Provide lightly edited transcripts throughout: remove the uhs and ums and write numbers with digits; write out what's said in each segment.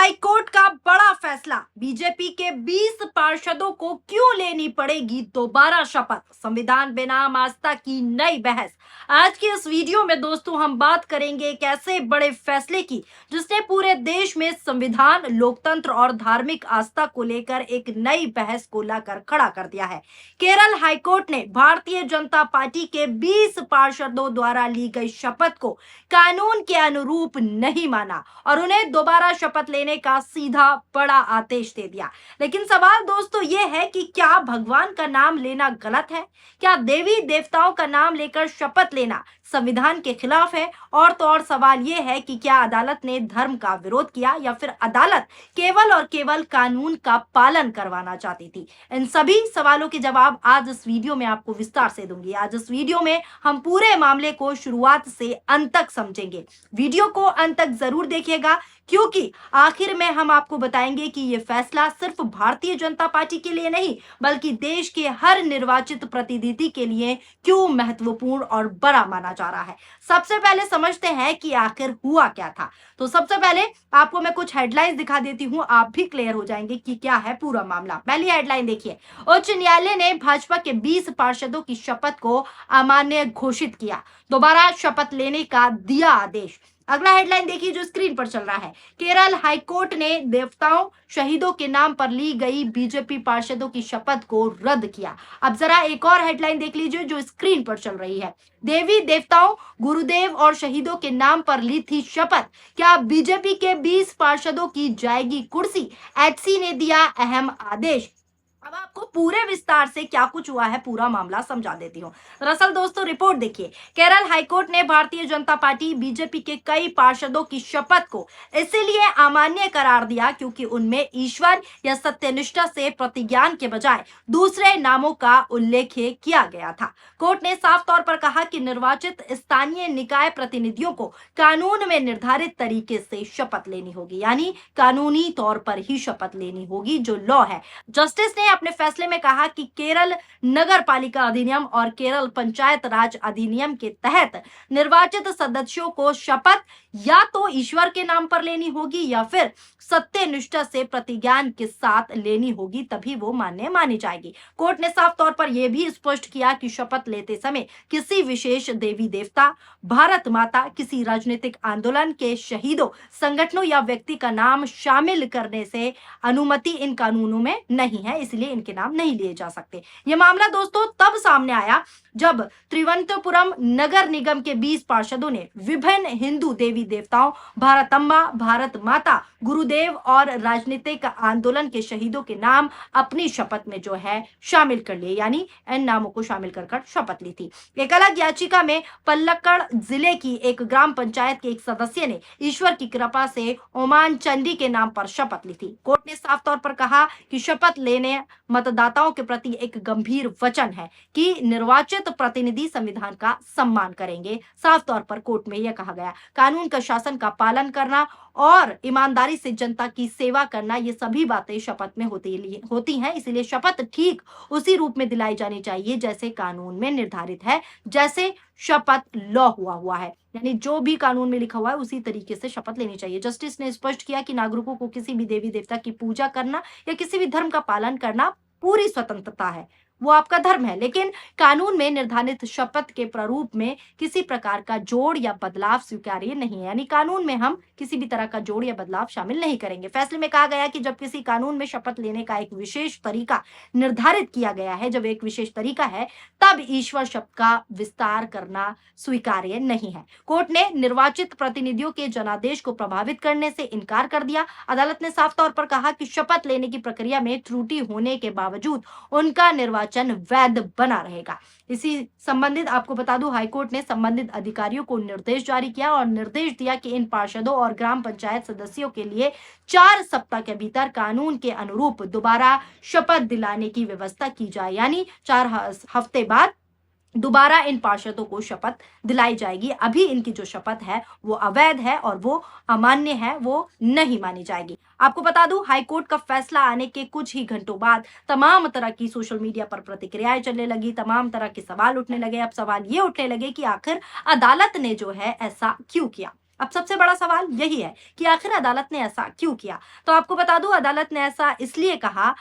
High court का बड़ा फैसला, बीजेपी के 20 पार्षदों को क्यों लेनी पड़ेगी दोबारा शपथ, संविधान बनाम आस्था की नई बहस। आज की इस वीडियो में दोस्तों हम बात करेंगे एक ऐसे बड़े फैसले की जिसने पूरे देश में संविधान, लोकतंत्र और धार्मिक आस्था को लेकर एक नई बहस को लाकर खड़ा कर दिया है। केरल हाईकोर्ट ने भारतीय जनता पार्टी के 20 पार्षदों द्वारा ली गई शपथ को कानून के अनुरूप नहीं माना और उन्हें दोबारा शपथ लेने का सीधा बड़ा आदेश दे दिया। लेकिन सवाल दोस्तों ये है कि क्या भगवान का नाम लेना गलत है? क्या देवी देवताओं का नाम लेकर शपथ लेना संविधान के खिलाफ है? और तो और सवाल ये है कि क्या अदालत ने धर्म का विरोध किया या फिर अदालत केवल और केवल कानून का पालन करवाना चाहती थी? इन सभी सवालों के जवाब आज इस वीडियो में आपको विस्तार से दूंगी। आज इस वीडियो में हम पूरे मामले को शुरुआत से अंत तक समझेंगे। वीडियो को अंत तक जरूर देखिएगा क्योंकि आखिर में हम आपको बताएंगे कि यह फैसला सिर्फ भारतीय जनता पार्टी के लिए नहीं बल्कि देश के हर निर्वाचित प्रतिनिधि के लिए क्यों महत्वपूर्ण और बड़ा माना जा रहा है। सबसे पहले समझते हैं कि आखिर हुआ क्या था। तो सबसे पहले आपको मैं कुछ हेडलाइंस दिखा देती हूं, आप भी क्लियर हो जाएंगे कि क्या है पूरा मामला। पहली हेडलाइन देखिए, उच्च न्यायालय ने भाजपा के 20 पार्षदों की शपथ को अमान्य घोषित किया, दोबारा शपथ लेने का दिया आदेश। अगला हेडलाइन देखिए जो स्क्रीन पर चल रहा है, केरल हाईकोर्ट ने देवताओं शहीदों के नाम पर ली गई बीजेपी पार्षदों की शपथ को रद्द किया। अब जरा एक और हेडलाइन देख लीजिए जो स्क्रीन पर चल रही है, देवी देवताओं, गुरुदेव और शहीदों के नाम पर ली थी शपथ, क्या बीजेपी के 20 पार्षदों की जाएगी कुर्सी? एचसी ने दिया अहम आदेश। अब आपको पूरे विस्तार से क्या कुछ हुआ है पूरा मामला समझा देती हूँ। दरअसल दोस्तों रिपोर्ट देखिए, केरल हाईकोर्ट ने भारतीय जनता पार्टी बीजेपी के कई पार्षदों की शपथ को इसलिए अमान्य करार दिया क्योंकि उनमें ईश्वर या सत्यनिष्ठा से प्रतिज्ञान के बजाय दूसरे नामों का उल्लेख किया गया था। कोर्ट ने साफ तौर पर कहा कि निर्वाचित स्थानीय निकाय प्रतिनिधियों को कानून में निर्धारित तरीके से शपथ लेनी होगी, यानी कानूनी तौर पर ही शपथ लेनी होगी जो लॉ है। जस्टिस ने अपने फैसले में कहा कि केरल नगर पालिका अधिनियम और केरल पंचायत राज अधिनियम के तहत निर्वाचित सदस्यों को शपथ या तो ईश्वर के नाम पर लेनी होगी या फिर सत्यनिष्ठा से प्रतिज्ञान के साथ लेनी होगी, तभी वो मान्य मानी जाएगी। कोर्ट ने साफ तौर पर यह भी स्पष्ट किया कि शपथ लेते समय किसी विशेष देवी देवता, भारत माता, किसी राजनीतिक आंदोलन के शहीदों, संगठनों या व्यक्ति का नाम शामिल करने से अनुमति इन कानूनों में नहीं है, इसलिए इनके नाम नहीं लिए जा सकते। यह मामला दोस्तों तब सामने आया जब त्रिवंतपुरम नगर निगम के 20 पार्षदों ने विभिन्न हिंदू देवी देवताओं, भारत अम्बा, भारत माता, गुरुदेव और राजनीतिक आंदोलन के शहीदों के नाम अपनी शपथ में जो है शामिल कर लिए, यानी इन नामों को शामिल कर शपथ ली थी। एक अलग याचिका में पल्लक्कड़ जिले की एक ग्राम पंचायत के एक सदस्य ने ईश्वर की कृपा से ओमान चंडी के नाम पर शपथ ली थी। कोर्ट ने साफ तौर पर कहा कि शपथ लेने मतदाताओं के प्रति एक गंभीर वचन है कि निर्वाचित प्रतिनिधि संविधान का सम्मान करेंगे। साफ तौर पर कोर्ट में यह कहा गया, कानून का शासन का पालन करना और ईमानदारी से जनता की सेवा करना, ये सभी बातें शपथ में होती हैं, इसलिए शपथ ठीक उसी रूप में दिलाई जानी चाहिए जैसे कानून में निर्धारित है, जैसे शपथ लॉ हुआ है, यानी जो भी कानून में लिखा हुआ है उसी तरीके से शपथ लेनी चाहिए। जस्टिस ने स्पष्ट किया कि नागरिकों को किसी भी देवी देवता की पूजा करना या किसी भी धर्म का पालन करना पूरी स्वतंत्रता है, वो आपका धर्म है, लेकिन कानून में निर्धारित शपथ के प्रारूप में किसी प्रकार का जोड़ या बदलाव स्वीकार्य नहीं है, यानी कानून में हम किसी भी तरह का जोड़ या बदलाव शामिल नहीं करेंगे। फैसले में कहा गया कि जब किसी कानून में शपथ लेने का एक विशेष तरीका निर्धारित किया गया है, जब एक विशेष तरीका है, तब ईश्वर शब्द का विस्तार करना स्वीकार्य नहीं है। कोर्ट ने निर्वाचित प्रतिनिधियों के जनादेश को प्रभावित करने से इनकार कर दिया। अदालत ने साफ तौर पर कहा कि शपथ लेने की प्रक्रिया में त्रुटि होने के बावजूद उनका निर्वाचन वैध बना रहेगा। इसी संबंधित आपको बता दूं, हाईकोर्ट ने संबंधित अधिकारियों को निर्देश जारी किया और निर्देश दिया कि इन पार्षदों और ग्राम पंचायत सदस्यों के लिए 4 सप्ताह के भीतर कानून के अनुरूप दोबारा शपथ दिलाने की व्यवस्था की जाए, यानी 4 हफ्ते बाद दोबारा इन पार्षदों को शपथ दिलाई जाएगी। अभी इनकी जो शपथ है वो अवैध है और वो अमान्य है, वो नहीं मानी जाएगी। आपको बता दूं, हाईकोर्ट का फैसला आने के कुछ ही घंटों बाद तमाम तरह की सोशल मीडिया पर प्रतिक्रियाएं चलने लगी, तमाम तरह के सवाल उठने लगे। अब सवाल ये उठने लगे कि आखिर अदालत ने जो है ऐसा क्यों किया। अब सबसे बड़ा सवाल यही है कि आखिर अदालत ने ऐसा क्यों किया। तो आपको बता दूं, अदालत ने ऐसा इसलिए कहा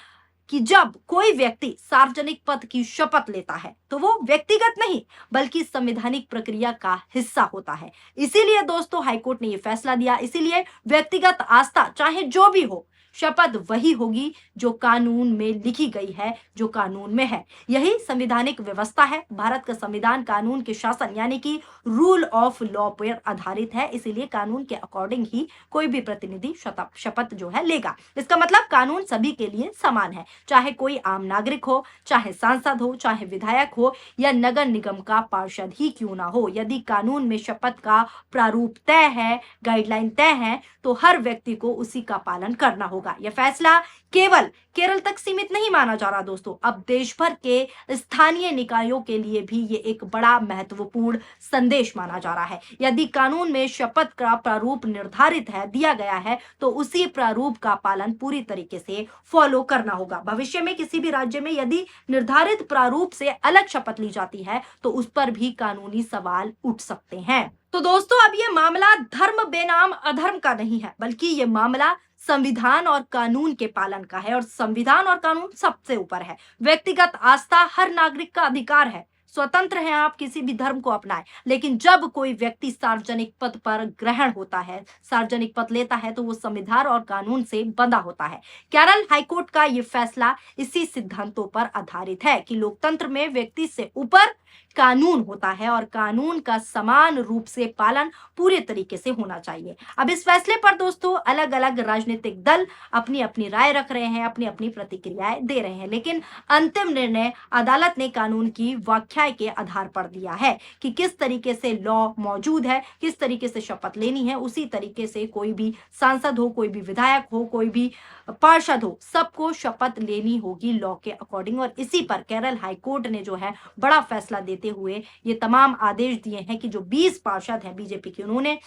कि जब कोई व्यक्ति सार्वजनिक पद की शपथ लेता है तो वो व्यक्तिगत नहीं बल्कि संवैधानिक प्रक्रिया का हिस्सा होता है। इसीलिए दोस्तों हाईकोर्ट ने ये फैसला दिया। इसीलिए व्यक्तिगत आस्था चाहे जो भी हो, शपथ वही होगी जो कानून में लिखी गई है, जो कानून में है। यही संवैधानिक व्यवस्था है। भारत का संविधान कानून के शासन यानी कि रूल ऑफ लॉ पर आधारित है। इसीलिए कानून के अकॉर्डिंग ही कोई भी प्रतिनिधि शपथ जो है लेगा। इसका मतलब कानून सभी के लिए समान है, चाहे कोई आम नागरिक हो, चाहे सांसद हो, चाहे विधायक हो या नगर निगम का पार्षद ही क्यों ना हो। यदि कानून में शपथ का प्रारूप तय है, गाइडलाइन तय है, तो हर व्यक्ति को उसी का पालन करना होगा। यह फैसला केवल केरल तक सीमित नहीं माना जा रहा दोस्तों, अब देश भर के स्थानीय निकायों के लिए भी ये एक बड़ा महत्वपूर्ण संदेश माना जा रहा है। यदि कानून में शपथ का प्रारूप निर्धारित है, दिया गया है, तो उसी प्रारूप का पालन पूरी तरीके से फॉलो करना होगा। भविष्य में किसी भी राज्य में यदि निर्धारित प्रारूप से अलग शपथ ली जाती है तो उस पर भी कानूनी सवाल उठ सकते हैं। तो दोस्तों अब ये मामला धर्म बेनाम अधर्म का नहीं है, बल्कि ये मामला संविधान और कानून के पालन का है, और संविधान और कानून सबसे ऊपर है। व्यक्तिगत आस्था हर नागरिक का अधिकार है, स्वतंत्र हैं आप किसी भी धर्म को अपनाएं, लेकिन जब कोई व्यक्ति सार्वजनिक पद पर ग्रहण होता है, सार्वजनिक पद लेता है, तो वो संविधान और कानून से बंधा होता है। केरल हाईकोर्ट का ये फैसला इसी सिद्धांतों पर आधारित है कि लोकतंत्र में व्यक्ति से ऊपर कानून होता है और कानून का समान रूप से पालन पूरे तरीके से होना चाहिए। अब इस फैसले पर दोस्तों अलग अलग राजनीतिक दल अपनी अपनी राय रख रहे हैं, अपनी अपनी प्रतिक्रियाएं दे रहे हैं, लेकिन अंतिम निर्णय अदालत ने कानून की व्याख्या के आधार पर दिया है कि किस तरीके से लॉ मौजूद है, किस तरीके से शपथ लेनी है, उसी तरीके से कोई भी सांसद हो, कोई भी विधायक हो, कोई भी पार्षद हो, सबको शपथ लेनी होगी लॉ के अकॉर्डिंग। और इसी पर केरल हाईकोर्ट ने जो है बड़ा फैसला देते हुए ये तमाम आदेश दिए हैं कि जो 20 पार्षद हैं बीजेपी के, उन्होंने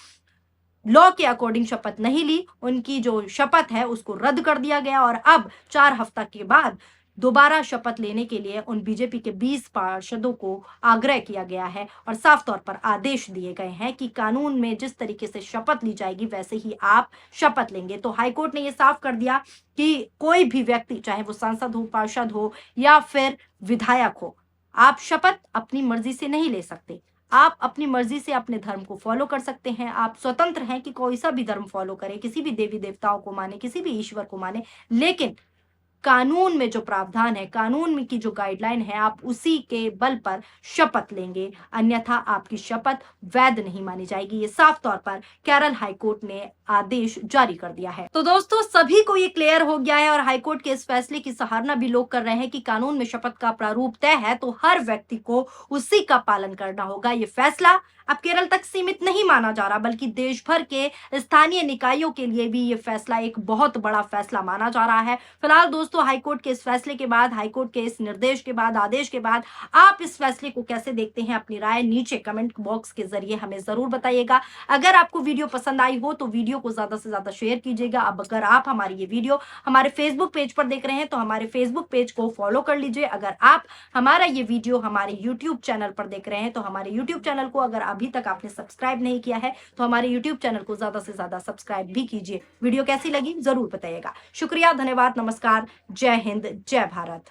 लॉ के अकॉर्डिंग शपथ नहीं ली, उनकी जो शपथ है उसको रद्द कर दिया गया और अब 4 हफ्ता के बाद दोबारा शपथ लेने के लिए उन बीजेपी के 20 पार्षदों को आग्रह किया गया है और साफ तौर पर आदेश दिए गए हैं कि कानून में जिस तरीके से शपथ ली जाएगी वैसे ही आप शपथ लेंगे। तो हाईकोर्ट ने यह साफ कर दिया कि कोई भी व्यक्ति, चाहे वो सांसद हो, पार्षद हो या फिर विधायक हो, आप शपथ अपनी मर्जी से नहीं ले सकते। आप अपनी मर्जी से अपने धर्म को फॉलो कर सकते हैं। आप स्वतंत्र हैं कि कोई सा भी धर्म फॉलो करे, किसी भी देवी देवताओं को माने, किसी भी ईश्वर को माने, लेकिन कानून में जो प्रावधान है, कानून में की जो गाइडलाइन है, आप उसी के बल पर शपथ लेंगे, अन्यथा आपकी शपथ वैध नहीं मानी जाएगी। ये साफ तौर पर केरल हाईकोर्ट ने आदेश जारी कर दिया है। तो दोस्तों सभी को ये क्लियर हो गया है और हाईकोर्ट के इस फैसले की सराहना भी लोग कर रहे हैं कि कानून में शपथ का प्रारूप तय है तो हर व्यक्ति को उसी का पालन करना होगा। ये फैसला अब केरल तक सीमित नहीं माना जा रहा, बल्कि देश भर के स्थानीय निकायों के लिए भी ये फैसला एक बहुत बड़ा फैसला माना जा रहा है। फिलहाल दोस्तों हाईकोर्ट के इस फैसले के बाद, हाईकोर्ट के इस निर्देश के बाद, आदेश के बाद आप इस फैसले को कैसे देखते हैं, अपनी राय नीचे कमेंट बॉक्स के जरिए हमें जरूर बताइएगा। अगर आपको वीडियो पसंद आई हो तो वीडियो को ज्यादा से ज्यादा शेयर कीजिएगा। अब अगर आप हमारी ये वीडियो हमारे फेसबुक पेज पर देख रहे हैं तो हमारे फेसबुक पेज को फॉलो कर लीजिए। अगर आप हमारा ये वीडियो हमारे यूट्यूब चैनल पर देख रहे हैं तो हमारे यूट्यूब चैनल को अगर अभी तक आपने सब्सक्राइब नहीं किया है तो हमारे यूट्यूब चैनल को ज्यादा से ज्यादा सब्सक्राइब भी कीजिए। वीडियो कैसी लगी जरूर बताइएगा। शुक्रिया, धन्यवाद, नमस्कार, जय हिंद, जय भारत।